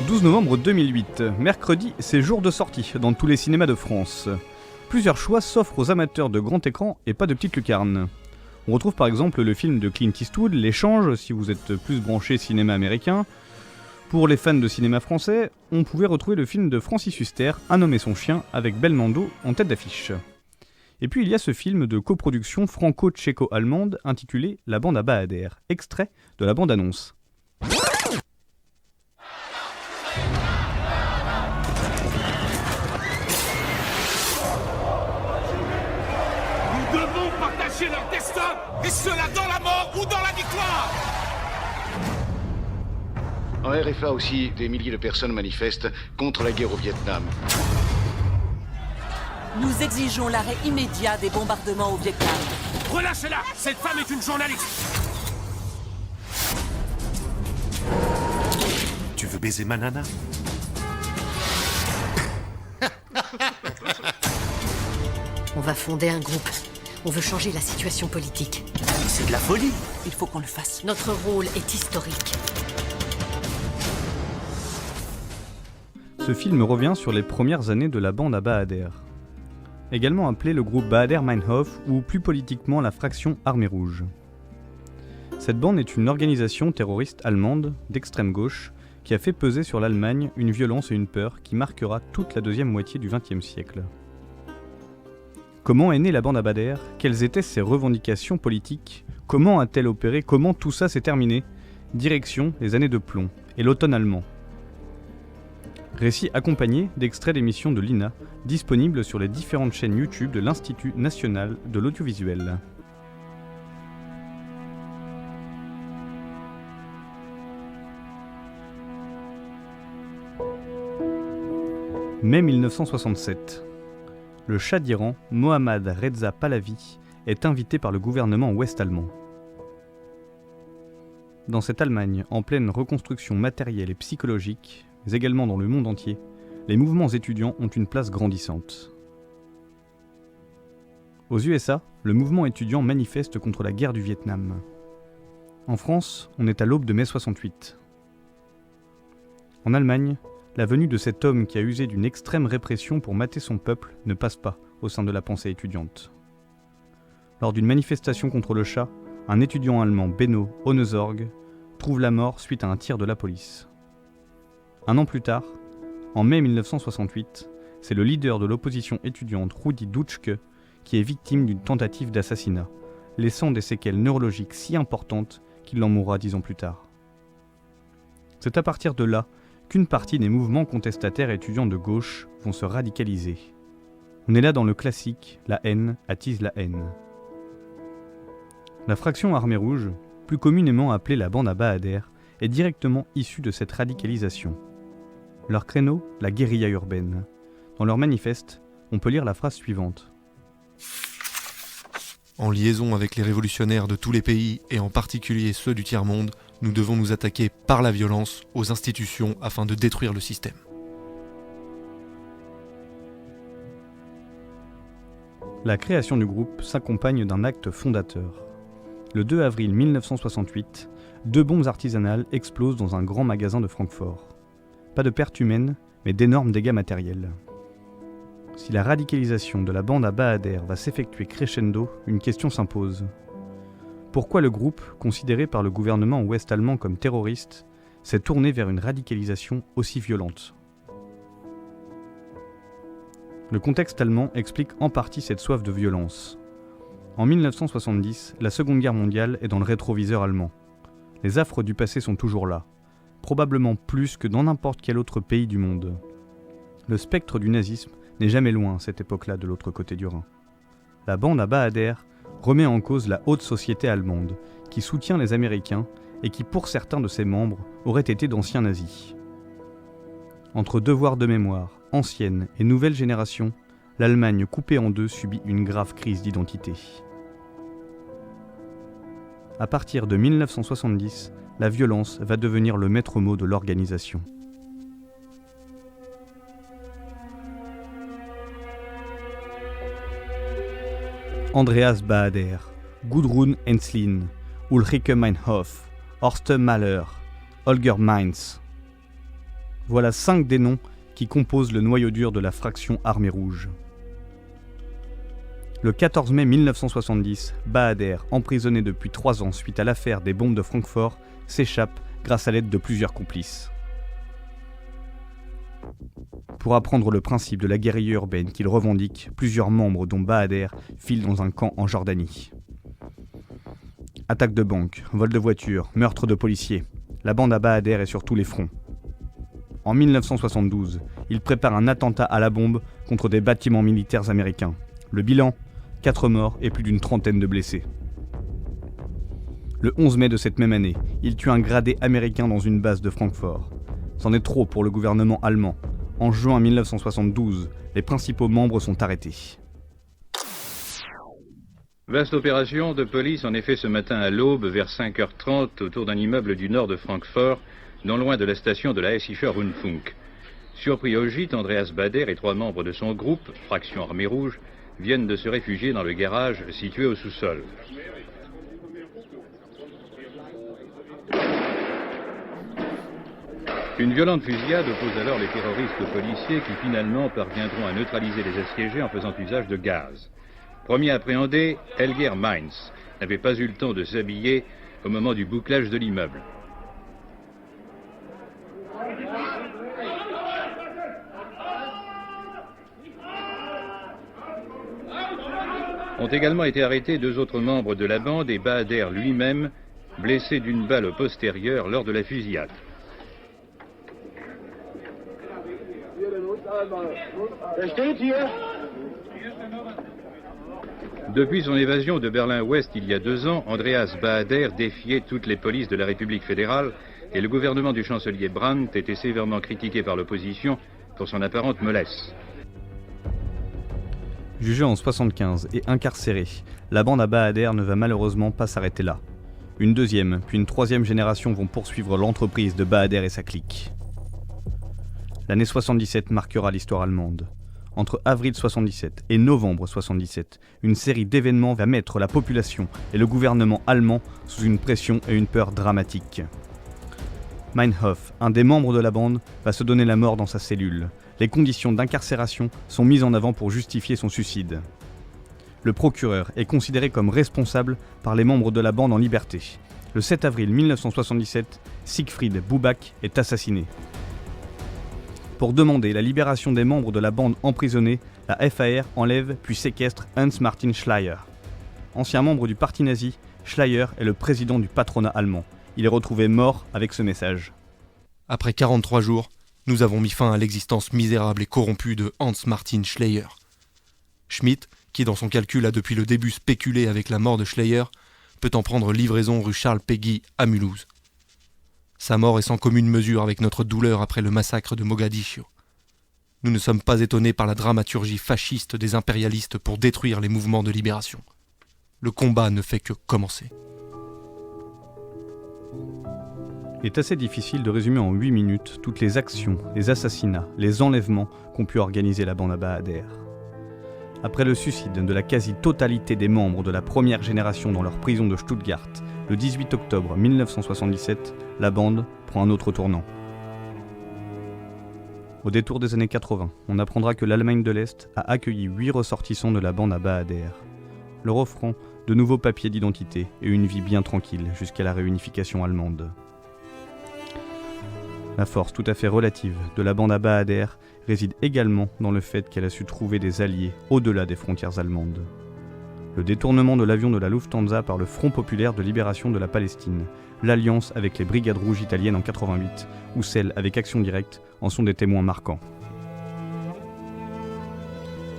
12 novembre 2008, mercredi, c'est jour de sortie dans tous les cinémas de France. Plusieurs choix s'offrent aux amateurs de grand écran et pas de petites lucarnes. On retrouve par exemple le film de Clint Eastwood, L'Échange, si vous êtes plus branché cinéma américain. Pour les fans de cinéma français, on pouvait retrouver le film de Francis Huster, Un homme et son chien, avec Belmondo en tête d'affiche. Et puis il y a ce film de coproduction franco-tchéco-allemande intitulé La bande à Bahader, extrait de la bande-annonce. Nous devons partager leur destin, et cela dans la mort ou dans la victoire. En RFA aussi, des milliers de personnes manifestent contre la guerre au Vietnam. Nous exigeons l'arrêt immédiat des bombardements au Vietnam. Relâchez-la. Cette femme est une journaliste. Tu veux baiser ma nana? On va fonder un groupe. On veut changer la situation politique. C'est de la folie. Il faut qu'on le fasse. Notre rôle est historique. Ce film revient sur les premières années de la bande à Bahader. Également appelé le groupe Bahader-Meinhof ou plus politiquement la fraction Armée Rouge. Cette bande est une organisation terroriste allemande d'extrême gauche qui a fait peser sur l'Allemagne une violence et une peur qui marquera toute la deuxième moitié du XXe siècle. Comment est née la bande à Bahader? Quelles étaient ses revendications politiques? Comment a-t-elle opéré? Comment tout ça s'est terminé? Direction les années de plomb et l'automne allemand. Récit accompagné d'extraits d'émissions de l'INA, disponibles sur les différentes chaînes YouTube de l'Institut national de l'audiovisuel. Mai 1967. Le Shah d'Iran, Mohammad Reza Pahlavi, est invité par le gouvernement ouest-allemand. Dans cette Allemagne, en pleine reconstruction matérielle et psychologique, mais également dans le monde entier, les mouvements étudiants ont une place grandissante. Aux USA, le mouvement étudiant manifeste contre la guerre du Vietnam. En France, on est à l'aube de mai 68. En Allemagne, la venue de cet homme qui a usé d'une extrême répression pour mater son peuple ne passe pas au sein de la pensée étudiante. Lors d'une manifestation contre le Shah, un étudiant allemand, Benno Ohnesorg, trouve la mort suite à un tir de la police. Un an plus tard, en mai 1968, c'est le leader de l'opposition étudiante Rudi Dutschke qui est victime d'une tentative d'assassinat, laissant des séquelles neurologiques si importantes qu'il en mourra 10 ans plus tard. C'est à partir de là qu'une partie des mouvements contestataires étudiants de gauche vont se radicaliser. On est là dans le classique « la haine attise la haine ». La fraction Armée Rouge, plus communément appelée la bande à Bahader, est directement issue de cette radicalisation. Leur créneau, la guérilla urbaine. Dans leur manifeste, on peut lire la phrase suivante. En liaison avec les révolutionnaires de tous les pays, et en particulier ceux du tiers-monde, nous devons nous attaquer par la violence aux institutions afin de détruire le système. La création du groupe s'accompagne d'un acte fondateur. Le 2 avril 1968, 2 bombes artisanales explosent dans un grand magasin de Francfort. Pas de pertes humaines, mais d'énormes dégâts matériels. Si la radicalisation de la bande à Bahader va s'effectuer crescendo, une question s'impose. Pourquoi le groupe, considéré par le gouvernement ouest-allemand comme terroriste, s'est tourné vers une radicalisation aussi violente? Le contexte allemand explique en partie cette soif de violence. En 1970, la Seconde Guerre mondiale est dans le rétroviseur allemand. Les affres du passé sont toujours là, probablement plus que dans n'importe quel autre pays du monde. Le spectre du nazisme n'est jamais loin à cette époque-là de l'autre côté du Rhin. La bande à Bahader remet en cause la haute société allemande, qui soutient les Américains et qui, pour certains de ses membres, auraient été d'anciens nazis. Entre devoirs de mémoire, ancienne et nouvelle génération, l'Allemagne coupée en deux subit une grave crise d'identité. À partir de 1970, la violence va devenir le maître mot de l'organisation. Andreas Bahader, Gudrun Ensslin, Ulrike Meinhof, Horst Mahler, Holger Mainz. Voilà 5 des noms qui composent le noyau dur de la fraction Armée Rouge. Le 14 mai 1970, Bahader, emprisonné depuis 3 ans suite à l'affaire des bombes de Francfort, s'échappe grâce à l'aide de plusieurs complices. Pour apprendre le principe de la guérilla urbaine qu'il revendique, plusieurs membres dont Bahader filent dans un camp en Jordanie. Attaques de banques, vols de voitures, meurtres de policiers, la bande à Bahader est sur tous les fronts. En 1972, il prépare un attentat à la bombe contre des bâtiments militaires américains. Le bilan, 4 morts et plus d'une trentaine de blessés. Le 11 mai de cette même année, il tue un gradé américain dans une base de Francfort. C'en est trop pour le gouvernement allemand. En juin 1972, les principaux membres sont arrêtés. Vaste opération de police en effet ce matin à l'aube vers 5h30 autour d'un immeuble du nord de Francfort, non loin de la station de la Hessischer Rundfunk. Surpris au gîte, Andreas Bahader et 3 membres de son groupe, Fraction Armée Rouge, viennent de se réfugier dans le garage situé au sous-sol. Une violente fusillade oppose alors les terroristes aux policiers qui finalement parviendront à neutraliser les assiégés en faisant usage de gaz. Premier appréhendé, Helger Mainz n'avait pas eu le temps de s'habiller au moment du bouclage de l'immeuble. Ont également été arrêtés 2 autres membres de la bande et Bahader lui-même, blessé d'une balle postérieure lors de la fusillade. Depuis son évasion de Berlin-Ouest il y a 2 ans, Andreas Bahader défiait toutes les polices de la République fédérale et le gouvernement du chancelier Brandt était sévèrement critiqué par l'opposition pour son apparente mollesse. Jugé en 1975 et incarcéré, la bande à Bahader ne va malheureusement pas s'arrêter là. Une deuxième, puis une troisième génération vont poursuivre l'entreprise de Bahader et sa clique. L'année 77 marquera l'histoire allemande. Entre avril 77 et novembre 77, une série d'événements va mettre la population et le gouvernement allemand sous une pression et une peur dramatiques. Meinhof, un des membres de la bande, va se donner la mort dans sa cellule. Les conditions d'incarcération sont mises en avant pour justifier son suicide. Le procureur est considéré comme responsable par les membres de la bande en liberté. Le 7 avril 1977, Siegfried Buback est assassiné. Pour demander la libération des membres de la bande emprisonnés, la FAR enlève puis séquestre Hans-Martin Schleyer. Ancien membre du parti nazi, Schleyer est le président du patronat allemand. Il est retrouvé mort avec ce message. Après 43 jours, nous avons mis fin à l'existence misérable et corrompue de Hans-Martin Schleyer. Schmidt, qui dans son calcul a depuis le début spéculé avec la mort de Schleyer, peut en prendre livraison rue Charles Péguy à Mulhouse. Sa mort est sans commune mesure avec notre douleur après le massacre de Mogadiscio. Nous ne sommes pas étonnés par la dramaturgie fasciste des impérialistes pour détruire les mouvements de libération. Le combat ne fait que commencer. Il est assez difficile de résumer en 8 minutes toutes les actions, les assassinats, les enlèvements qu'ont pu organiser la bande à Bahader. Après le suicide de la quasi-totalité des membres de la première génération dans leur prison de Stuttgart, le 18 octobre 1977, la bande prend un autre tournant. Au détour des années 80, on apprendra que l'Allemagne de l'Est a accueilli 8 ressortissants de la bande à Bahader, leur offrant de nouveaux papiers d'identité et une vie bien tranquille jusqu'à la réunification allemande. La force tout à fait relative de la bande à Bahader réside également dans le fait qu'elle a su trouver des alliés au-delà des frontières allemandes. Le détournement de l'avion de la Lufthansa par le Front populaire de libération de la Palestine, l'alliance avec les Brigades rouges italiennes en 88 ou celle avec Action Directe en sont des témoins marquants.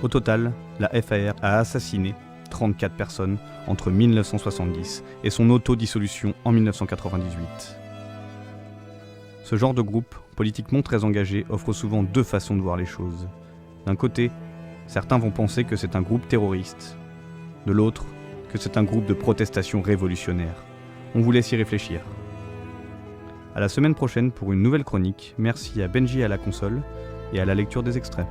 Au total, la FAR a assassiné 34 personnes entre 1970 et son autodissolution en 1998. Ce genre de groupe, politiquement très engagé, offre souvent 2 façons de voir les choses. D'un côté, certains vont penser que c'est un groupe terroriste. De l'autre, que c'est un groupe de protestation révolutionnaire. On vous laisse y réfléchir. À la semaine prochaine pour une nouvelle chronique. Merci à Benji à la console et à la lecture des extraits.